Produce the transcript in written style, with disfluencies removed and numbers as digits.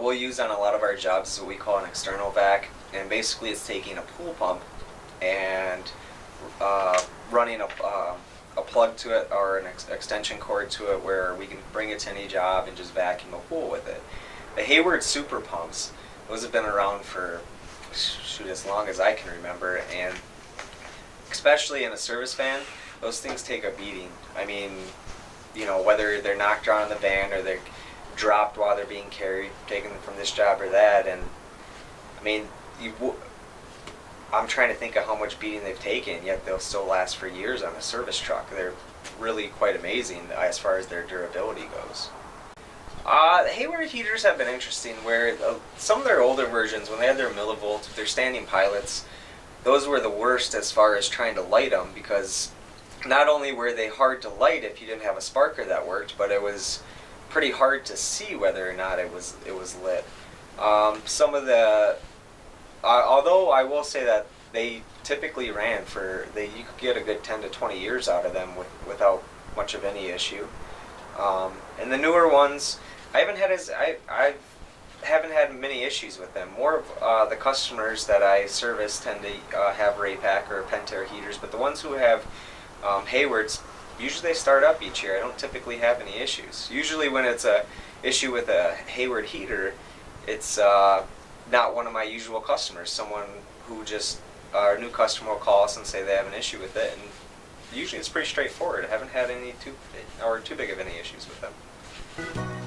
we'll use on a lot of our jobs is what we call an external vac, and basically it's taking a pool pump and running a plug to it or an extension cord to it where we can bring it to any job and just vacuum a pool with it. The Hayward super pumps, those have been around for as long as I can remember, and especially in a service van, those things take a beating. I mean, whether they're knocked around in the van or they're dropped while they're being carried, taken from this job or that, and I mean, I'm trying to think of how much beating they've taken, yet they'll still last for years on a service truck. They're really quite amazing as far as their durability goes. The Hayward heaters have been interesting, where some of their older versions, when they had their millivolt, their standing pilots, those were the worst as far as trying to light them, because not only were they hard to light if you didn't have a sparker that worked, but it was pretty hard to see whether or not it was lit. Some of the, although I will say that they typically ran you could get a good 10 to 20 years out of them without much of any issue. And the newer ones, I haven't had many issues with them. More of the customers that I service tend to have Raypak or Pentair heaters, but the ones who have Haywards, usually they start up each year. I don't typically have any issues. Usually when it's a issue with a Hayward heater, it's not one of my usual customers. Someone who just, a new customer will call us and say they have an issue with it, and usually it's pretty straightforward. I haven't had too big of any issues with them.